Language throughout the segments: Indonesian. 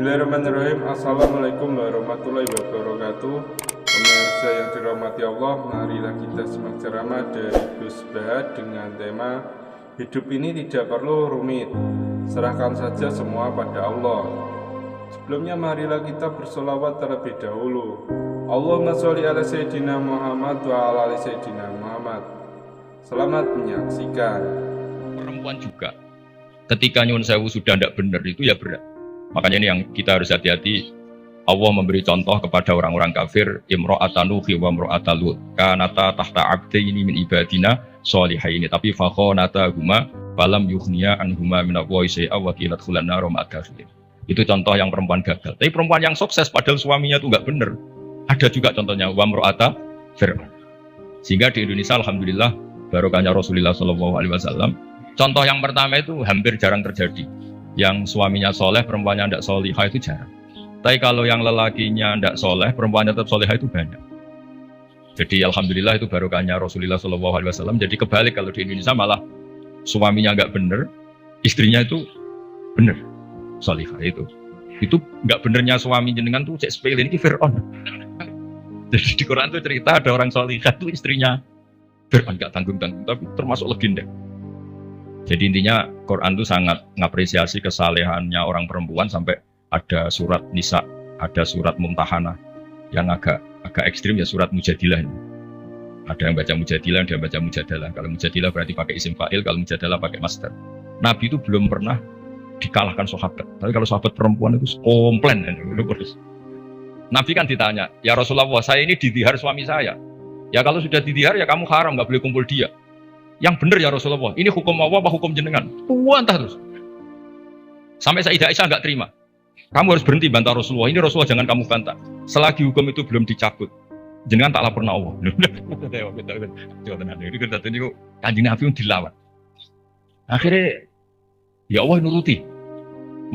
Bismillahirrahmanirrahim. Assalamualaikum warahmatullahi wabarakatuh. Pemirsa yang dirahmati Allah, marilah kita simak ceramah dari Gus Bahat dengan tema hidup ini tidak perlu rumit, serahkan saja semua pada Allah. Sebelumnya marilah kita bersolawat terlebih dahulu. Allahumma sholli ala Sayyidina Muhammad wa ala ali Sayyidina Muhammad. Selamat menyaksikan. Perempuan juga ketika nyun sewu sudah tidak benar itu ya berat. Makanya ini yang kita harus hati-hati. Allah memberi contoh kepada orang-orang kafir, imra'atan Nuh wa imra'atan Lut kanata tahta abdaini min ibadina sholihaini tapi fakhonatahuma falam yughniya anhuma min Allahi syai'a wa qila dkhulan nar ma'al kafirin. Itu contoh yang perempuan gagal. Tapi perempuan yang sukses padahal suaminya itu enggak benar. Ada juga contohnya wa imra'ata Fir'aun. Sehingga di Indonesia alhamdulillah barokahnya Rasulullah sallallahu alaihi wasallam, contoh yang pertama itu hampir jarang terjadi. Yang suaminya soleh, perempuannya tidak solihah itu jarang. Tapi kalau yang lelakinya tidak soleh, perempuannya tetap solihah itu banyak. Jadi alhamdulillah itu barokahnya Rasulullah SAW. Jadi kebalik kalau di Indonesia malah suaminya nggak bener, istrinya itu bener solihah itu. Itu nggak benernya suami jenengan tuh cek sepele ini Fir'aun. Jadi di Quran tuh cerita ada orang solihah itu istrinya Fir'aun nggak tanggung-tanggung, tapi termasuk legenda. Jadi intinya Quran itu sangat mengapresiasi kesalehannya orang perempuan sampai ada surat Nisa, ada surat Mumtahanah yang agak ekstrim ya surat Mujadilah ini. Ada yang baca Mujadilah, ada yang baca Mujadalah. Kalau Mujadilah berarti pakai isim fa'il, kalau Mujadalah pakai masdar. Nabi itu belum pernah dikalahkan sahabat. Tapi kalau sahabat perempuan itu komplain. Nabi kan ditanya, ya Rasulullah saya ini didihar suami saya. Ya kalau sudah didihar ya kamu haram, nggak boleh kumpul dia. Yang benar ya Rasulullah, ini hukum Allah apa hukum jenengan? Bantah terus. Sampai Sayyidah Aisyah nggak terima. Kamu harus berhenti bantah Rasulullah. Ini Rasulullah jangan kamu bantah. Selagi hukum itu belum dicabut, jenengan tak lapor Allah. Ini Kanjeng Nabi dilawan. Akhirnya, ya Allah nuruti.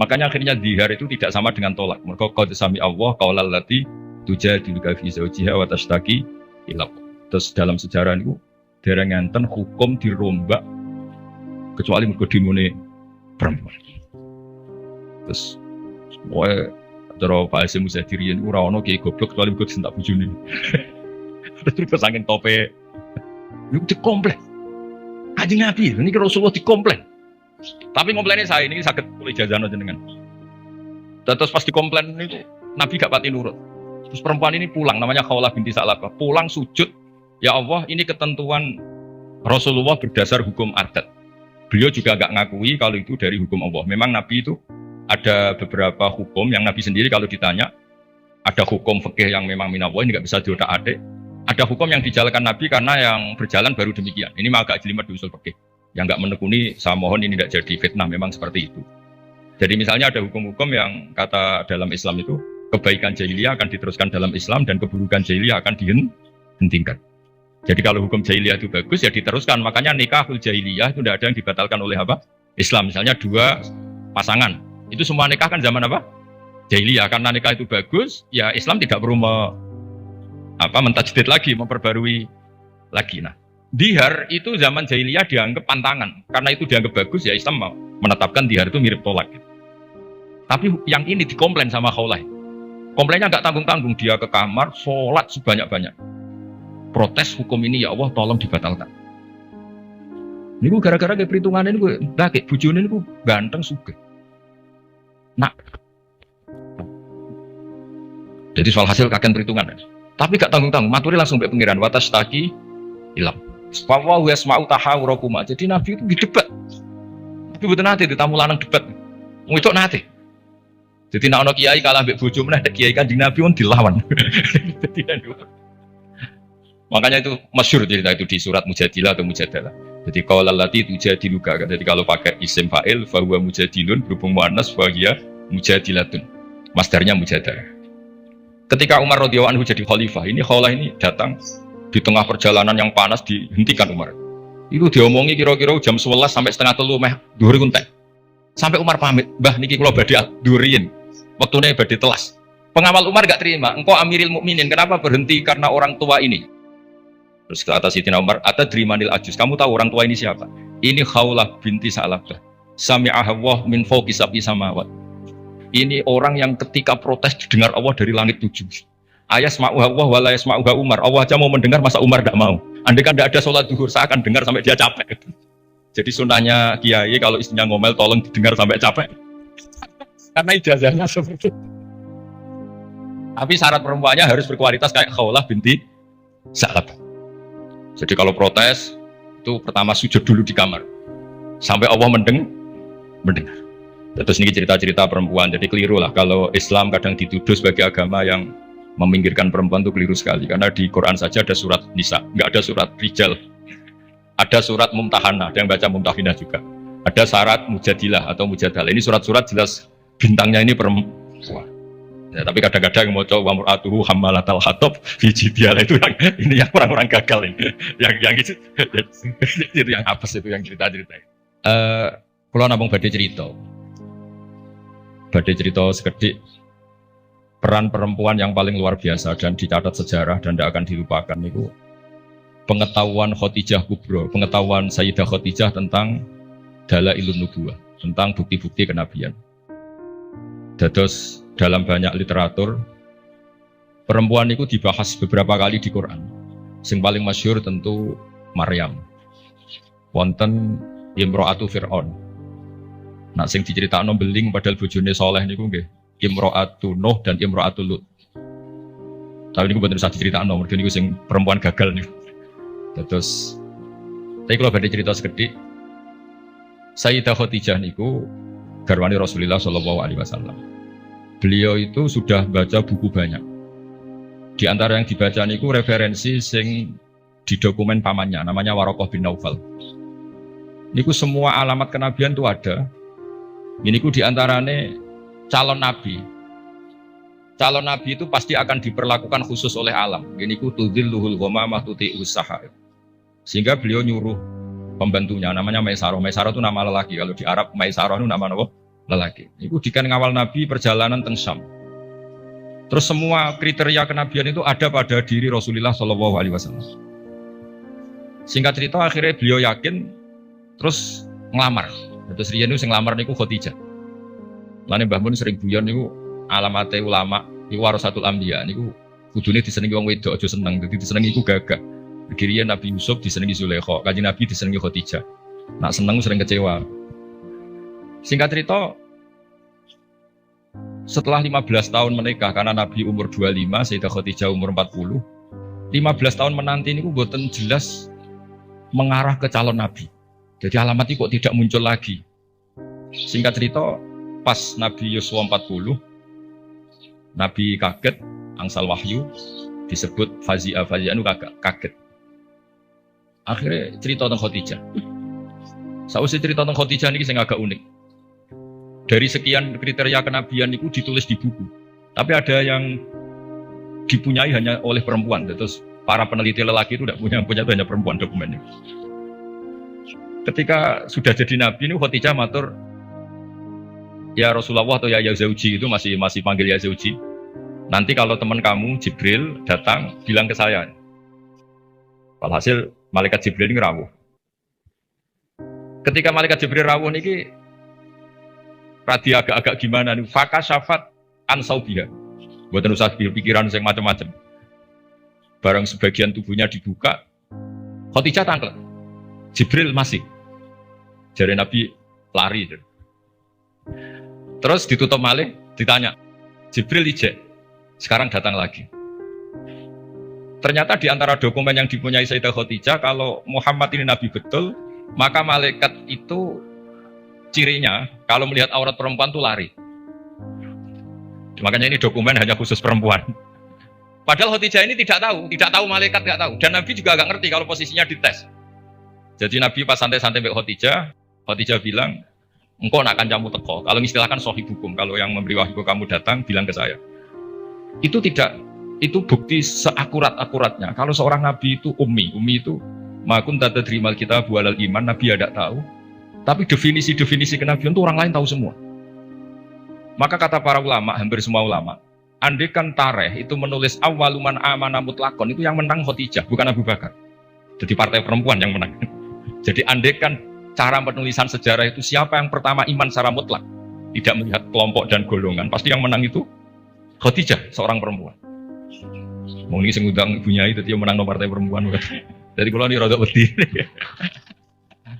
Makanya akhirnya dihar itu tidak sama dengan tolak. Mereka qad sami Allah qaulal lati tujadiluka fi zawjiha wa tashtaki ila. Terus dalam sejarah itu dereng ngenten hukum dirombak kecuali mergo dimune perempuan. Terus wae cara Pak Hasyim Muzadirin ora ono kiai goblok kecuali mergo disentak bojone. Terus saking tope lu dikomplain. Kanjeng Nabi niki Rasulullah dikomplain. Tapi komplainnya saya ini sakit boleh jazano jenengan. Terus pas dikomplain itu Nabi gak pati nurut. Terus perempuan ini pulang namanya Khawlah binti Sa'labah. Pulang sujud, ya Allah ini ketentuan Rasulullah berdasar hukum adat. Beliau juga gak ngakui kalau itu dari hukum Allah. Memang Nabi itu ada beberapa hukum yang Nabi sendiri kalau ditanya, ada hukum fikih yang memang minallah ini gak bisa diotak-atik. Ada hukum yang dijalankan Nabi karena yang berjalan baru demikian. Ini mah agak jelimet di usul fikih. Yang gak menekuni, saya mohon ini tidak jadi fitnah, memang seperti itu. Jadi misalnya ada hukum-hukum yang kata dalam Islam itu, kebaikan jahiliyah akan diteruskan dalam Islam dan keburukan jahiliyah akan dihentikan. Jadi kalau hukum jahiliyah itu bagus ya diteruskan. Makanya nikahul jahiliyah itu tidak ada yang dibatalkan oleh apa? Islam. Misalnya dua pasangan. Itu semua nikah kan zaman apa? Jahiliyah. Karena nikah itu bagus, ya Islam tidak perlu mentajdid lagi, memperbarui lagi. Nah, dihar itu zaman jahiliyah dianggap pantangan. Karena itu dianggap bagus ya Islam mau menetapkan dihar itu mirip tolak. Tapi yang ini dikomplain sama Khawlah. Komplainnya nggak tanggung-tanggung, dia ke kamar, sholat sebanyak-banyak. Protes hukum ini ya Allah tolong dibatalkan. Ini gue gara-gara kayak perhitungan ini gue, kayak bujone ini gue ganteng sugih. Nah, jadi soal hasil kakek perhitungan. Tapi gak tanggung-tanggung, maturi langsung be pengiran watas taki hilang. Fawahu yasma'u tahawurakuma. Jadi Nabi itu debat. Tapi betul nanti ditamu lanang debat. Itu nanti. Jadi nak ono kiai kalah mbek bojo meneh kiai Kanjeng Nabi pun dilawan. Makanya itu masyhur cerita itu di surat Mujadilah atau Mujadalah. Jadi qaulal lati tujadiluka. Jadi kalau pakai isim fa'il fa huwa mujadilun berhubung muannas fa hiya mujadilatun. Masdarnya mujadalah. Ketika Umar radhiyallahu anhu jadi khalifah, ini Khawlah ini datang di tengah perjalanan yang panas dihentikan Umar. Itu diomongi kira-kira jam 11 sampai setengah 3 meh dhuwur kuntek. Sampai Umar pamit, "Mbah niki kula badhe dhuwurin." Waktune badhe telas. Pengawal Umar gak terima, "Engkau Amiril Mukminin, kenapa berhenti karena orang tua ini?" Terus kata Sayyidina Umar, "Atadrimanil ajus, kamu tahu orang tua ini siapa? Ini Khawlah binti Sa'labah. Sami'aha Allah min fawqi sab'i samawat." Ini orang yang ketika protes didengar Allah dari langit 7. Ayasma'uha Allah wa la yasma'uha Umar. Allah aja mau mendengar, masa Umar tidak mau? Andai kan tidak ada sholat duhur, saya akan dengar sampai dia capek. Jadi sunnahnya kiai kalau istrinya ngomel tolong didengar sampai capek. Karena ijazahnya seperti itu. Tapi syarat perempuannya harus berkualitas kayak Khawlah binti Sa'labah. Jadi kalau protes itu pertama sujud dulu di kamar sampai Allah mendengar. Terus ini cerita-cerita perempuan. Jadi keliru lah kalau Islam kadang dituduh sebagai agama yang meminggirkan perempuan, itu keliru sekali. Karena di Quran saja ada surat Nisa, nggak ada surat Rijal. Ada surat Mumtahanah, ada yang baca Mumtahinah juga. Ada syarat Mujadilah atau Mujadalah. Ini surat-surat jelas bintangnya ini perempuan. Ya, tapi kadang-kadang yang mau coba wamuratuhu hammalatal hatab fi jidilah itu yang ini yang orang-orang gagal ini. Yang itu yang apes itu yang cerita-cerita. Kalau nabung badai cerita sekedik peran perempuan yang paling luar biasa dan dicatat sejarah dan tidak akan dilupakan itu pengetahuan Khadijah Kubro, pengetahuan Sayyidah Khadijah tentang Dalailun Nubuwah, tentang bukti-bukti kenabian. Terus dalam banyak literatur perempuan itu dibahas beberapa kali di Quran. Yang paling masyhur tentu Maryam. Wonten Imro'atu Fir'aun. Nah, sing diceritakno beling padahal bojone saleh niku nggih Imro'atu Nuh dan Imro'atu Lut. Tapi niku mboten usah diceritakno, mergo niku sing perempuan gagal niku. Terus tapi kalau badhe cerita sekedhik Sayyidah Khadijah niku garwane Rasulullah sallallahu alaihi wasallam. Beliau itu sudah baca buku banyak. Di antara yang dibaca niku referensi sing di dokumen pamannya namanya Waraqah bin Naufal. Niku semua alamat kenabian itu ada. Ini ku diantaranya calon nabi. Calon nabi itu pasti akan diperlakukan khusus oleh alam. Ini ku tudhilluhul ghamamah tuti'us sahaib. Sehingga beliau nyuruh pembantunya namanya Maisarah. Maisarah itu nama lelaki. Kalau di Arab Maisarah itu nama apa? Lelaki. Itu dikan ngawal nabi perjalanan teng Syam. Terus semua kriteria kenabian itu ada pada diri Rasulullah Shallallahu Alaihi Wasallam. Singkat cerita akhirnya beliau yakin, terus ngelamar. Terus riyen niku sing nglamar niku Khadijah. Lane Mbah Mun sering guyon niku alamate ulama niku warasatul anbiya niku kudune disenengi wong wedok aja seneng. Dadi disenengi iku gagah. Begirian Nabi Yusuf disenengi Zulaikha, Kanjeng Nabi disenengi Khadijah. Nak seneng sering kecewa. Singkat cerita setelah 15 tahun menikah karena Nabi umur 25, Sayyidah Khadijah umur 40. 15 tahun menanti niku mboten jelas mengarah ke calon Nabi. Jadi alamat itu kok tidak muncul lagi. Singkat cerita, pas Nabi Yusuf 40, Nabi kaget, angsal wahyu, disebut Fazia itu kaget. Akhirnya cerita tentang Khadijah. Sausé cerita tentang Khadijah ini yang agak unik. Dari sekian kriteria kenabian itu ditulis di buku. Tapi ada yang dipunyai hanya oleh perempuan. Terus para peneliti lelaki itu tidak punya itu hanya perempuan dokumennya. Ketika sudah jadi nabi ini Khadijah matur, ya Rasulullah atau ya Zauji itu masih panggil ya Zauji. Nanti kalau teman kamu Jibril datang bilang ke saya. Walhasil malaikat Jibril ini rawuh. Ketika malaikat Jibril rawuh niki radi agak-agak gimana nih? Faka syafat ansaubiha. Buatan usah pikiran yang macam-macam. Barang sebagian tubuhnya dibuka, Khadijah tangkel. Jibril masih. Jari Nabi lari. Terus ditutup malih, ditanya, Jibril ijek, sekarang datang lagi. Ternyata di antara dokumen yang dipunyai Sayyidah Khadijah, kalau Muhammad ini Nabi betul, maka malaikat itu cirinya, kalau melihat aurat perempuan itu lari. Makanya ini dokumen hanya khusus perempuan. Padahal Khadijah ini tidak tahu malaikat tidak tahu. Dan Nabi juga agak ngerti kalau posisinya dites. Jadi Nabi pas santai-santai mbek Khadijah bilang, engkau nak kancamu teko. Kalau istilahkan sohib hukum, kalau yang memberi wahyu kamu datang, bilang ke saya. Itu bukti seakurat-akuratnya. Kalau seorang Nabi itu ummi itu makun tata terimal kita bualal iman, Nabi ada tahu. Tapi definisi kenabian itu orang lain tahu semua. Maka kata para ulama, hampir semua ulama, andaikan Tareh itu menulis awaluman amana mutlakon, itu yang menang Khadijah, bukan Abu Bakar. Jadi partai perempuan yang menang. Jadi andaikan cara penulisan sejarah itu siapa yang pertama iman secara mutlak, tidak melihat kelompok dan golongan, pasti yang menang itu Khadijah, seorang perempuan. Mau ini sengudang ibunya itu dia menang nomor partai perempuan. Jadi kalau ini rada wedi.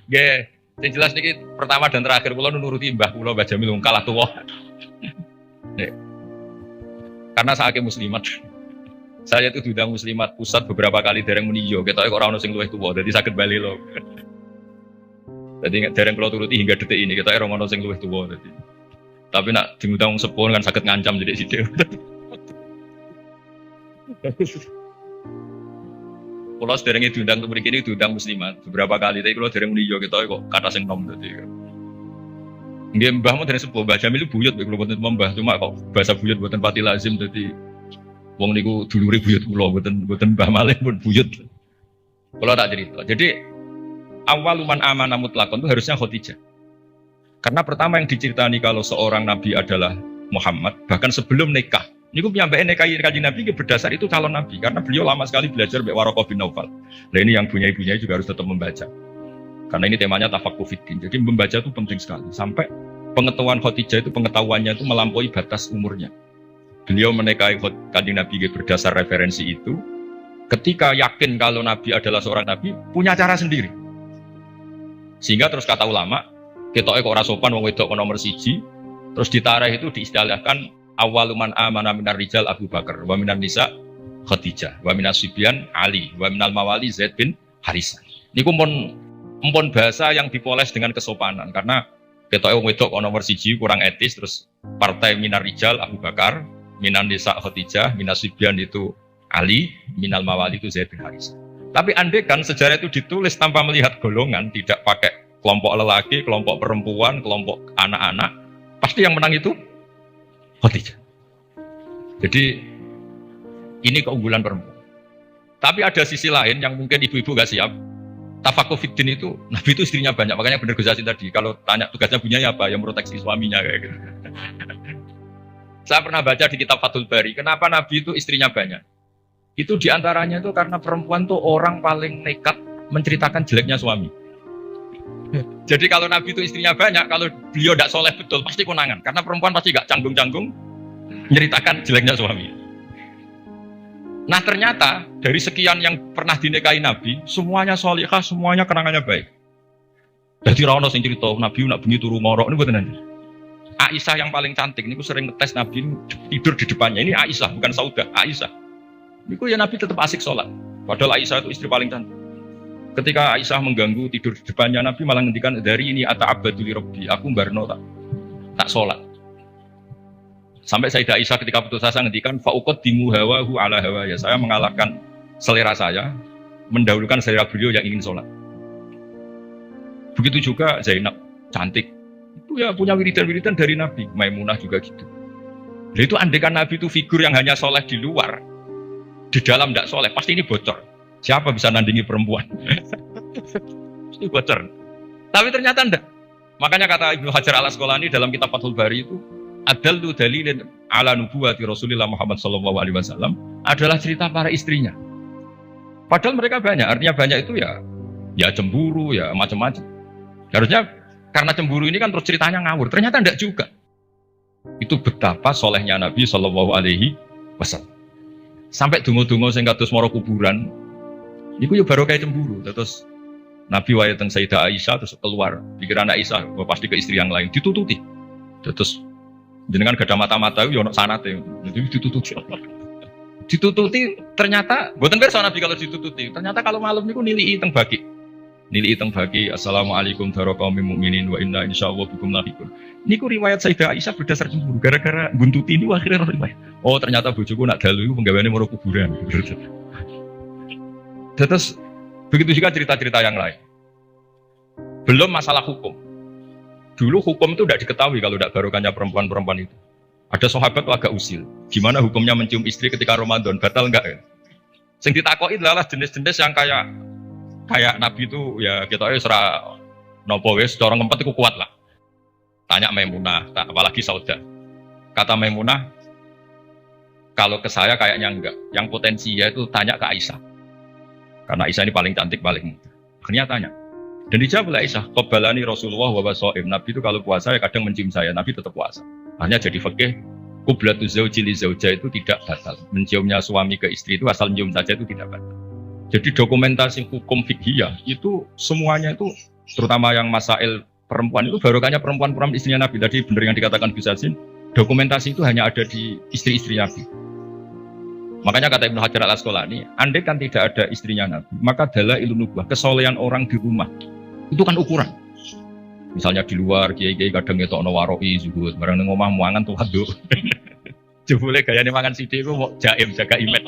Nggih, sing jelas niki pertama dan terakhir kula nuruti Mbah kula Mbah Jamil kalah tuwa. Karena saking muslimat. Saya itu diundang muslimat pusat beberapa kali dereng muni yo, ketoke kok ora ono sing luwih tuwa, dadi saged bali lho. Dadi dereng kula turuti hingga detik ini, ketoke ora ono sing luwih tuwa dadi. Tapi nak diundang sepuh kan saged ngancam sithik-sithik. Kalau sederenge diundang untuk mriki ini diundang muslimat beberapa kali, tapi kalau dereng muni yo ketoke kok kata sing nom dadi. Nggih mbahmu dereng sepuh, Mbah Jamil buyut kula boten mbah, cuma kok bahasa buyut boten pati lazim dadi wong niku dulure buyut kula boten Mbah Malih pun buyut. Kula tak cerita. Jadi awal man amana mutlaqan itu harusnya Khadijah. Karena pertama yang diceritani kalau seorang nabi adalah Muhammad, bahkan sebelum nikah. Niku piyambake nikahi Kanjeng Nabi berdasar itu calon nabi karena beliau lama sekali belajar mbek Waraqah bin Naufal. Nah ini yang bunyai-bunyai juga harus tetap membaca. Karena ini temanya tafaqquh fiddin. Jadi membaca itu penting sekali. Sampai pengetahuan Khadijah itu pengetahuannya itu melampaui batas umurnya. Beliau menikahi Kanjeng Nabi berdasar referensi itu. Ketika yakin kalau Nabi adalah seorang Nabi, punya cara sendiri. Sehingga terus kata ulama, ketoke kok ora sopan wong wedok nomor 1, terus ditarikh itu diistilahkan awaluman amana minar rijal Abu Bakar, wa minan nisa Khadijah, wa minas sibyan Ali, wa minal mawali Zaid bin Harisah. Niku empun bahasa yang dipoles dengan kesopanan karena ketoke wong wedok nomor 1 kurang etis, terus partai minar rijal Abu Bakar, minan nisa Khadijah, minas sibyan itu Ali, minal mawali itu Zaid bin Harisah. Tapi andai kan sejarah itu ditulis tanpa melihat golongan, tidak pakai kelompok lelaki, kelompok perempuan, kelompok anak-anak, pasti yang menang itu Khadijah. Jadi ini keunggulan perempuan. Tapi ada sisi lain yang mungkin ibu-ibu gak siap. Tafaqquh fiddin itu, Nabi itu istrinya banyak, makanya benar Gus Yasin tadi. Kalau tanya tugasnya punya apa, yang proteksi suaminya kayak gitu. Saya pernah baca di kitab Fathul Bari, kenapa Nabi itu istrinya banyak? Itu diantaranya itu karena perempuan tuh orang paling nekat menceritakan jeleknya suami. Jadi kalau Nabi itu istrinya banyak, kalau beliau tidak soleh betul pasti konangan. Karena perempuan pasti gak canggung-canggung menceritakan jeleknya suami. Nah ternyata dari sekian yang pernah dinikahi Nabi, semuanya solihah, semuanya kenangannya baik. Jadi rano sing cerita Nabi nak bunyi turu ngorok ini buatan nanti. Aisyah yang paling cantik, ini sering ngetes Nabi tidur di depannya. Ini Aisyah bukan Saudah, Aisyah. Niku ya Nabi tetap asik sholat. Padahal Aisyah itu istri paling cantik. Ketika Aisyah mengganggu tidur di depannya, Nabi malah ngendikan dari ini ata'abbadu li rabbi, aku mbarno tak sholat. Sampai Sayyidah Aisyah ketika putus asa ngendikan fa'uqaddimu hawahu ala hawaya. Saya mengalahkan selera saya, mendahulukan selera beliau yang ingin sholat. Begitu juga Zainab, cantik. Itu ya punya wiridan-wiridan dari Nabi. Maimunah juga gitu. Jadi itu andekan Nabi itu figur yang hanya sholat di luar, di dalam tidak soleh, pasti ini bocor. Siapa bisa nandingi perempuan? Pasti bocor. Tapi ternyata enggak. Makanya kata Ibnu Hajar al-Asqalani dalam kitab Fathul Bari itu, adallu dalilin ala nubuwati Rasulillah Muhammad SAW adalah cerita para istrinya. Padahal mereka banyak, artinya banyak itu ya cemburu, ya macam-macam. Harusnya karena cemburu ini kan terus ceritanya ngawur. Ternyata enggak juga. Itu betapa solehnya Nabi SAW. Sampai dungo-dungo sing kados mara kuburan niku yo baru kayak cemburu. Terus Nabi wae teng Sayyidah Aisyah terus keluar, pikiran Aisyah pasti ke istri yang lain ditututi. Terus jenengan gada mata-mata yo ono sanate. Jadi ditututi. Ditututi ternyata mboten pirsa Nabi kalau ditututi. Ternyata kalau malam niku nilii teng baki. Nilii teng baki assalamualaikum warahmatullahi mu'minin wa inna insyaallah bikum lahiqun. Niku riwayat Sayyidah Aisyah berdasar cemburu gara-gara buntuti ini akhirnya riwayat. Oh ternyata bojoku nak dalu iku penggaweane maro kuburan. Terus begitu juga cerita-cerita yang lain. Belum masalah hukum. Dulu hukum itu tidak diketahui kalau tidak barokahnya perempuan-perempuan itu. Ada sahabat agak usil. Gimana hukumnya mencium istri ketika Ramadan? Batal enggak ya? Sing ditakoki adalah jenis-jenis yang kayak Nabi itu ya kita ora napa wis cara ngempet iku kuat lah. Tanya Maimunah, apalagi Saudah. Kata Maimunah, kalau ke saya kayaknya enggak. Yang potensi ya itu tanya ke Aisyah. Karena Aisyah ini paling cantik, paling muda. Akhirnya tanya, Dan dijawab oleh Aisyah, qabalani Rasulullah wa basaim. Nabi itu kalau puasa ya kadang mencium saya, Nabi tetap puasa. Akhirnya jadi fikih, qiblatu zauji li zaujah itu tidak batal. Menciumnya suami ke istri itu asal mencium saja itu tidak batal. Jadi dokumentasi hukum fikhiyah itu semuanya itu, terutama yang masail perempuan itu barokahnya perempuan istrinya Nabi. Tadi benar yang dikatakan Gus Yassin, dokumentasi itu hanya ada di istri-istri Nabi. Makanya kata Ibnu Hajar al-Asqalani, andai kan tidak ada istrinya Nabi, maka dalailun nubuwah, kesolehan orang di rumah itu kan ukuran. Misalnya di luar kiai-kiai kadang ngetokno waroi zuhud, bareng nang omah muangan tuh aduh. Jebule gayane mangan sithik iku mau jaim jaga image.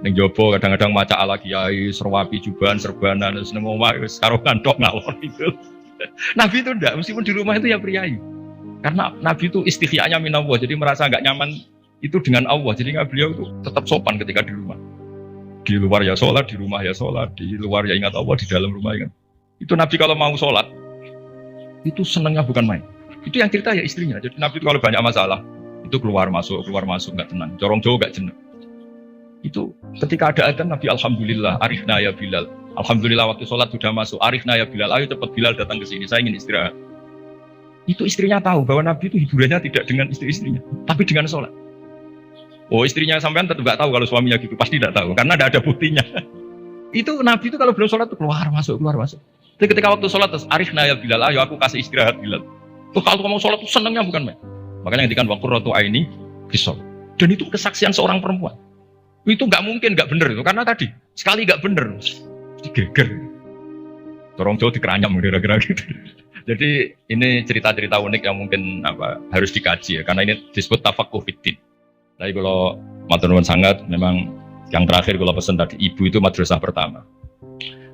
Ning jopo kadang-kadang maca ala kiai, serwapi jubahan serbanan terus nang omah wis karo kantok ngalor itu. Nabi itu enggak, meskipun di rumah itu ya priayi. Karena Nabi itu istighfa'nya minallah, jadi merasa enggak nyaman itu dengan Allah, jadi beliau itu tetap sopan ketika di rumah. Di luar ya sholat, di rumah ya sholat, di luar ya ingat Allah, di dalam rumah ingat. Itu Nabi kalau mau sholat, itu senangnya bukan main. Itu yang cerita ya istrinya. Jadi Nabi itu kalau banyak masalah, itu keluar masuk nggak tenang. Corong jauh nggak jenuh. Itu ketika ada adzan Nabi alhamdulillah, arifna ya Bilal. Alhamdulillah waktu sholat sudah masuk, arifna ya Bilal. Ayo cepat Bilal datang ke sini, saya ingin istirahat. Itu istrinya tahu bahwa Nabi itu hiburannya tidak dengan istri-istrinya, tapi dengan sholat. Oh istrinya sampean tetap nggak tahu kalau suaminya gitu, pasti tidak tahu karena tidak ada buktinya. Itu Nabi itu kalau belum sholat tuh keluar masuk. Jadi ketika waktu sholat terus arifna ya Bilal, ayo aku kasih istirahat Bilal. Tuh kalau kamu sholat tuh senangnya bukan main. Makanya ngendikan wa qurratu aini fisol. Dan itu kesaksian seorang perempuan. Itu nggak mungkin nggak benar itu karena tadi sekali nggak benar, digeger. Torong jauh dikeranyam kira-kira gitu. Jadi ini cerita-cerita unik yang mungkin harus dikaji ya karena ini disebut tafaqquh fiddin. Tapi kalau matur nuwun sangat, memang yang terakhir kalau pesan tadi, ibu itu madrasah pertama.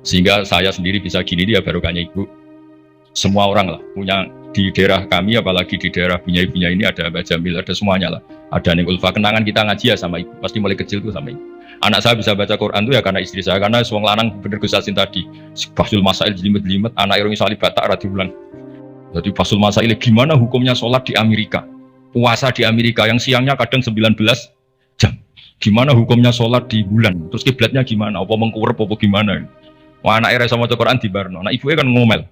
Sehingga saya sendiri bisa gini, dia barokahnya ibu. Semua orang lah punya di daerah kami, apalagi di daerah Bunyai ini ada Mbak Jamil, ada semuanya lah. Ada Neng Ulfa, kenangan kita ngaji ya sama ibu. Pasti mulai kecil tuh sama ibu. Anak saya bisa baca Quran tuh ya karena istri saya, karena suang lanang bener Gus Yassin tadi. Fasul Masail jelimet-jelimet, anak irungi salib batak radi ulang. Jadi Fasul Masail gimana hukumnya sholat di Amerika? Puasa di Amerika yang siangnya kadang 19 jam. Gimana hukumnya sholat di bulan? Terus kiblatnya gimana? Apa mengkurep apa gimana? Wah anak era sama Quran di Barno. Nah ibunya kan ngomel.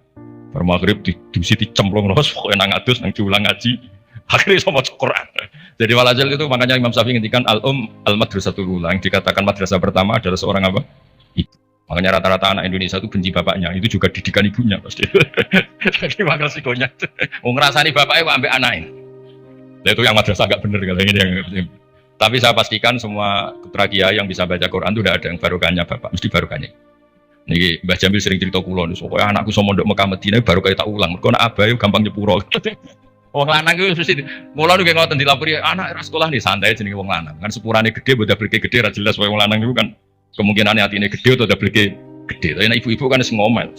Bar maghrib didusi dicemplung terus pokoknya nang adus nang diulang ngaji. Akhirnya sama Quran. Jadi walhasil itu makanya Imam Syafi'i ngendikan al-madrasatul ula, yang dikatakan madrasah pertama adalah seorang apa? Ibu. Makanya rata-rata anak Indonesia itu benci bapaknya, itu juga didikan ibunya pasti. Terima kasih banyak. Mau ngerasani bapaknya ambek anaknya. Nah, itu yang madrasah agak bener kalau ini yang. Tapi saya pastikan semua putra kiai yang bisa baca Quran itu tidak ada yang barokahnya bapak, mesti barokahnya. Niki Mbah Jamil sering cerita kula niku, pokoke anakku sama mondok Mekah Madinah baru kayak tak ulang. Mergo anak abahe gampang nyepuro. Wong lanang iku mesti mula niku ngoten dilapori anak ra sekolah nih santai jenenge wong lanang. Kan sepurane gede boda bleke gede ra jelas wong lanang niku kan kemungkinane atine gede atau bleke gede. Tapi nek ibu-ibu kan wis ngomel.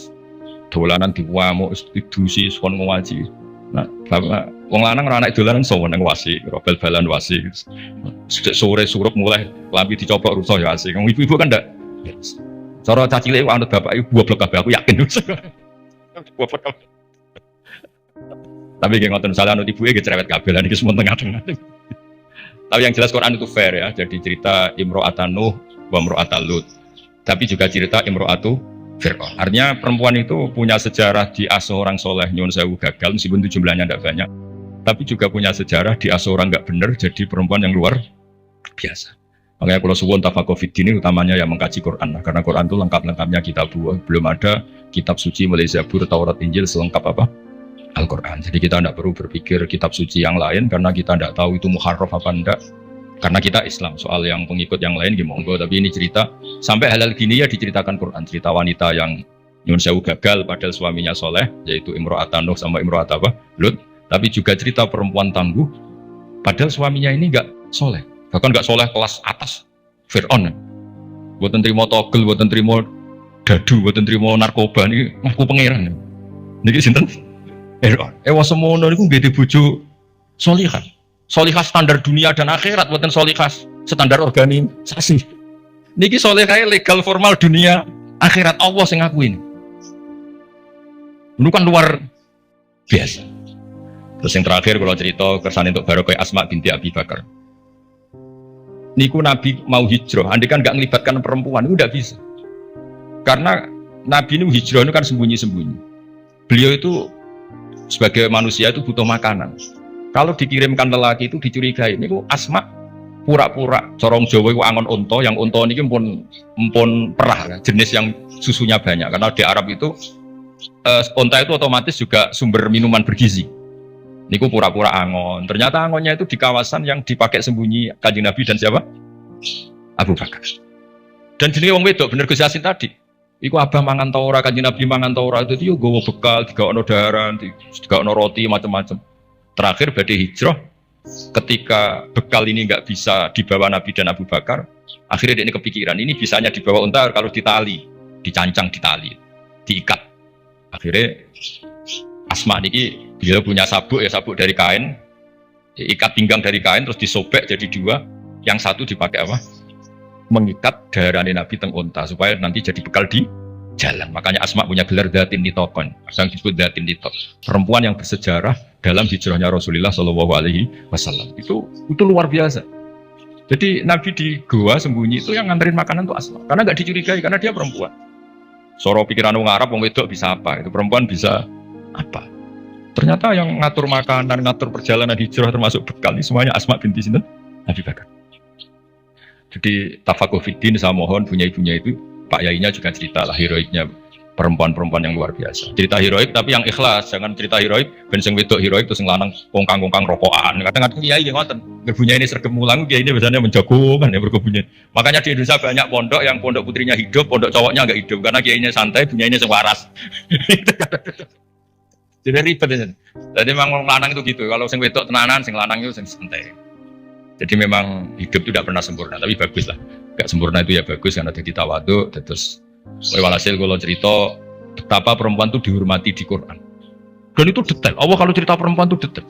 Dolanan diwamuk didusi son ngaji. Nah, bapak wong lanang ora anak dolanan sowan nang wasi, bal-balan wasi. Sore surup mulai lambi dicopok rusuh ya asik. Wong ibu-ibu kan ndak. Cara cacile anut bapak ibu goblok kabeh aku yakin. Tapi nggih ngoten salah anut ibuke nggih cerewet kabeh lan iki semua tengah-tengah. Tapi yang jelas Quran itu fair ya. Jadi cerita Imro'atan Nuh wa Imro'atan Lut. Tapi juga cerita Imro'atu Fir'aun. Artinya perempuan itu punya sejarah diasuh orang soleh nyuwun sewu gagal meskipun itu jumlahnya tidak banyak. Tapi juga punya sejarah diasuh orang nggak benar jadi perempuan yang luar biasa. Makanya kalau suwun tafaqquh fiddin ini utamanya yang mengkaji Quran lah. Karena Quran itu lengkap-lengkapnya kitab dua. Belum ada kitab suci mulai Zabur, Taurat, Injil selengkap apa? Al-Quran. Jadi kita tidak perlu berpikir kitab suci yang lain karena kita tidak tahu itu muharraf apa enggak. Karena kita Islam, soal yang pengikut yang lain gimana? Tapi ini cerita sampai halal gini ya diceritakan Quran. Cerita wanita yang nyun sewu gagal padahal suaminya soleh, yaitu Imro'atan Nuh sama Imro'at apa? Lut. Tapi juga cerita perempuan tangguh padahal suaminya ini enggak soleh. Bahkan enggak soleh kelas atas Fir'aun. Buatan terima togel, buatan terima dadu, buatan terima narkoba ini ngaku pangeran. Niki sinten? Ewa semono niku nggih bojo solihah. Solihah standar dunia dan akhirat, buatan solihah standar organisasi. Niki solihah legal formal dunia akhirat Allah sing ngakuin. Ini kan luar biasa. Terus yang terakhir kalau cerita kersane untuk barokah Asma binti Abi Bakar. Niku Nabi mau hijrah, andai kan nggak melibatkan perempuan itu tidak bisa. Karena Nabi ini hijrah itu kan sembunyi-sembunyi. Beliau itu sebagai manusia itu butuh makanan. Kalau dikirimkan lelaki itu dicurigai. Ini Asma pura-pura corong Jawa itu angon unta, yang unta ini empun perah, jenis yang susunya banyak. Karena di Arab itu unta itu otomatis juga sumber minuman bergizi. Niku pura-pura angon. Ternyata angonnya itu di kawasan yang dipakai sembunyi Kanjeng Nabi dan siapa? Abu Bakar. Dan jenis wong wedok bener Gus Yasin tadi. Iku abah mangan ta ora, Kanjeng Nabi mangan ta ora, itu yo gowo bekal, digawono daharan, digawono roti macam-macam. Terakhir badhe hijrah ketika bekal ini enggak bisa dibawa Nabi dan Abu Bakar, akhirnya dia kepikiran ini bisanya dibawa unta kalau ditali, dicancang ditali, diikat. Akhirnya Asma niki beliau punya sabuk ya, sabuk dari kain, ikat pinggang dari kain terus disobek jadi dua, yang satu dipakai apa? Mengikat daharan Nabi teng unta supaya nanti jadi bekal di jalan. Makanya Asma punya gelar Datin Nitokon, yang disebut Datin Nitok, perempuan yang bersejarah dalam hijrahnya Rasulullah Shallallahu Alaihi Wasallam. Itu luar biasa. Jadi Nabi di gua sembunyi itu yang nganterin makanan tuh Asma, karena nggak dicurigai karena dia perempuan. Soro pikiran orang Arab, orang wedok bisa apa? Itu perempuan bisa apa? Ternyata yang ngatur makanan, ngatur perjalanan hijrah termasuk bekal ini semuanya Asma binti sinten? Abi Bakar. Jadi tafakuh fiddin, saya mohon punya-ibunya itu Pak Yainya juga cerita lah heroiknya perempuan-perempuan yang luar biasa. Cerita heroik tapi yang ikhlas, jangan cerita heroik ben sing wedok heroik terus sing lanang kongkang-kongkang rokokan. Kadang-kadang kiai nggih ngoten, ngerbunya ini sergem mulang kiai ini biasanya menjago kan ya berkebunnya. Makanya di Indonesia banyak pondok yang pondok putrinya hidup, pondok cowoknya enggak hidup karena kiainya santai, punyanya sing waras. Jadi ribet ya. Jadi memang lanang itu gitu. Kalau sing wedok tenanan, sing lanang itu sing santai. Jadi memang hidup itu tidak pernah sempurna, tapi bagus lah. Gak sempurna itu ya bagus karena jadi tawadhu. Terus walhasil kalau cerita betapa perempuan itu dihormati di Quran. Dan itu detail. Allah kalau cerita perempuan itu detail.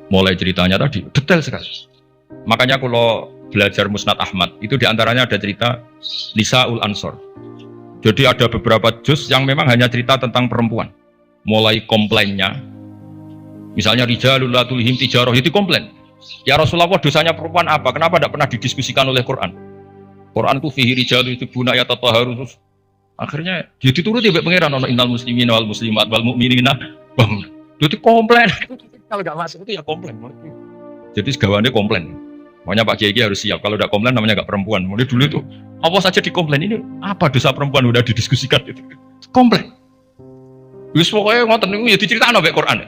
Mulai ceritanya tadi detail sekali. Makanya kalau belajar Musnad Ahmad itu diantaranya ada cerita Nisaul Ansor. Jadi ada beberapa juz yang memang hanya cerita tentang perempuan. Mulai komplainnya, misalnya rijalul la tulhim tijarah, itu komplain. Ya Rasulullah, dosanya perempuan apa? Kenapa tidak pernah didiskusikan oleh Quran? Quran itu fihi rijalu yutibuna yatatahharu. Akhirnya dia dituruti oleh pangeran, ono innal muslimina wal muslimat wal mu'minina. Itu komplain. Kalau enggak masuk itu ya komplain. Jadi segawannya komplain. Makanya Pak Kiai harus siap. Kalau tidak komplain namanya enggak perempuan. Mulai dulu itu apa saja dikomplain, ini apa dosa perempuan udah didiskusikan itu. Komplain. Wis pokoknya ngoten niku ya diceritakno mek Quran.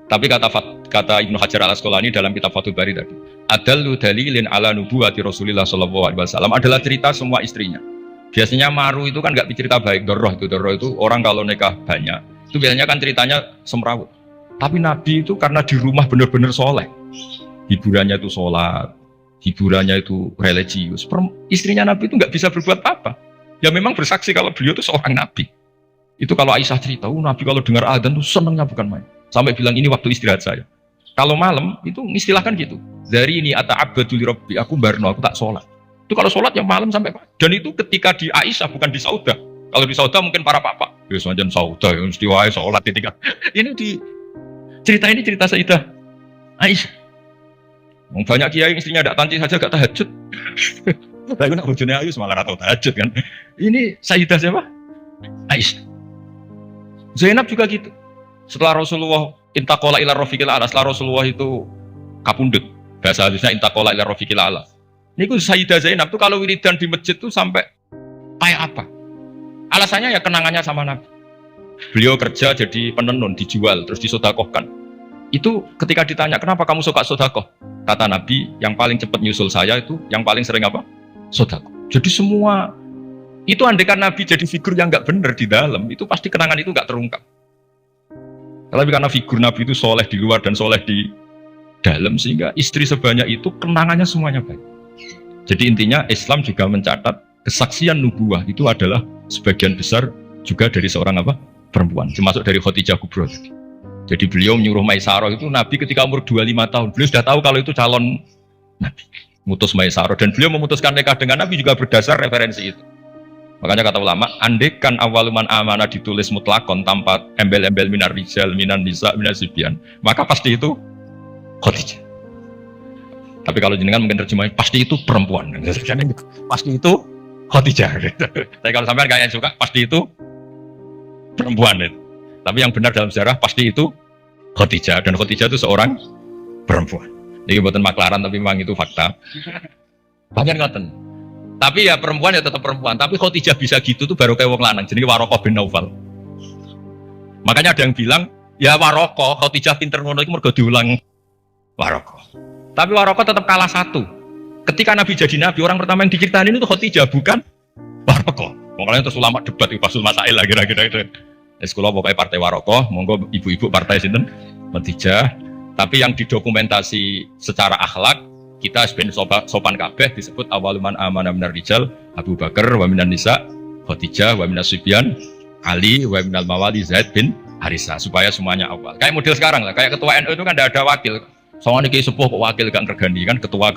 Tapi kata Ibnu Hajar Al-Asqalani dalam kitab Fathul Bari tadi, adallu dalilin ala nubuwati Rasulillah sallallahu alaihi wasallam adalah cerita semua istrinya. Biasanya maru itu kan enggak cerita baik, doroh itu orang kalau nikah banyak. Itu biasanya kan ceritanya semrawut. Tapi Nabi itu karena di rumah benar-benar soleh. Hiburannya itu sholat, hiburannya itu religius. Istrinya Nabi itu enggak bisa berbuat apa. Ya memang bersaksi kalau beliau itu seorang Nabi. Itu kalau Aisyah cerita, Nabi kalau dengar adzan itu senangnya bukan main. Sampai bilang ini waktu istirahat saya. Kalau malam itu istilahkan gitu. Dari ini ata'abbadu li rabbi, aku barno, aku tak sholat. Itu kalau sholat yang malam sampai pagi. Dan itu ketika di Aisyah bukan di Saudah. Kalau di Saudah mungkin para papa. Ya semacam Saudah yang mesti wae sholat ketika. Ini di cerita ini cerita Sayyidah Aisyah. Banyak kiai istrinya tidak tanti saja gak tahajud. Tapi nak bojone ayu semangat atau tahajud kan. Ini Sayyidah siapa? Aisyah. Zainab juga gitu. Setelah Rasulullah intaqala ila rafiqil a'la, setelah Rasulullah itu kapundhut, bahasa hadisnya intaqala ila rafiqil a'la. Niku Sayyidah Zainab tuh kalau wiridan di masjid tuh sampai kayak apa? Alasannya ya kenangannya sama Nabi. Beliau kerja jadi penenun, dijual terus disedekahkan. Itu ketika ditanya, "Kenapa kamu suka sedekah?" Kata Nabi, "Yang paling cepat nyusul saya itu yang paling sering apa? Sedekah." Jadi semua itu andaikan Nabi jadi figur yang enggak benar di dalam, itu pasti kenangan itu enggak terungkap. Tapi karena figur Nabi itu soleh di luar dan soleh di dalam, sehingga istri sebanyak itu kenangannya semuanya baik. Jadi intinya Islam juga mencatat kesaksian nubuwah itu adalah sebagian besar juga dari seorang apa? Perempuan, termasuk dari Khadijah Kubra. Jadi beliau menyuruh Maisarah itu Nabi ketika umur 25 tahun. Beliau sudah tahu kalau itu calon Nabi. Mutus Maisarah, dan beliau memutuskan nikah dengan Nabi juga berdasar referensi itu. Makanya kata ulama, andekan awaluman amanah ditulis mutlakon tanpa embel-embel minar rijal, minan nisa, minar sibyan, maka pasti itu Khadijah. Tapi kalau jenengan mungkin terjemahnya pasti itu perempuan. Pasti itu Khadijah. Tapi kalau sampean kayak yang suka pasti itu perempuan itu. Tapi yang benar dalam sejarah pasti itu Khadijah, dan Khadijah itu seorang perempuan. Ini buatan maklaran tapi memang itu fakta. Banyak ngoten. Tapi ya perempuan ya tetap perempuan. Tapi Khadijah bisa gitu tuh baru kayak wong lanang. Jadi Warokoh bin Naufal. Makanya ada yang bilang ya Warokoh, Khadijah pinter ngono itu mergo diulang Warokoh. Tapi Warokoh tetap kalah satu. Ketika Nabi jadi Nabi, orang pertama yang diceritain itu Khadijah, bukan Warokoh. Makanya terus ulama debat itu Fasul Masail lah kira-kira itu. Sekolah pokoknya partai Warokoh, monggo ibu-ibu partai sinten Khadijah. Tapi yang didokumentasi secara akhlak kita sebenarnya sopan kabeh disebut awaluman amana minar rijal Abu Bakar wa minan nisa Khadijah wa minas Sibyan Ali wa minal mawali Zaid bin Harisah, supaya semuanya awal. Kayak model sekarang lah, kayak ketua NU itu kan tidak ada wakil. Soalnya kayak sepuh kok wakil gak ngergani kan ketua.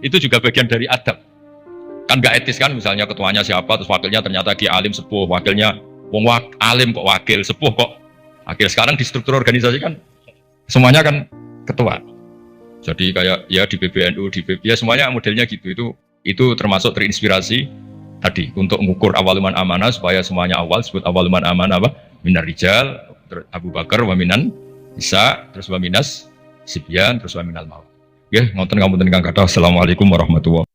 Itu juga bagian dari adab. Kan gak etis kan misalnya ketuanya siapa terus wakilnya ternyata Ki Alim sepuh, wakilnya wong alim kok wakil, sepuh kok wakil. Sekarang di struktur organisasi kan semuanya kan ketua. Jadi kayak ya di PBNU, di PP ya semuanya modelnya gitu. Itu termasuk terinspirasi tadi untuk mengukur awaluman amanah supaya semuanya awal disebut awaluman amanah apa? Minar rijal, Abu Bakar wa minan nisa, terus wa minas Sibyan, terus wa minal maut. Ya, ngoten kang kathah. Assalamualaikum warahmatullahi wabarakatuh.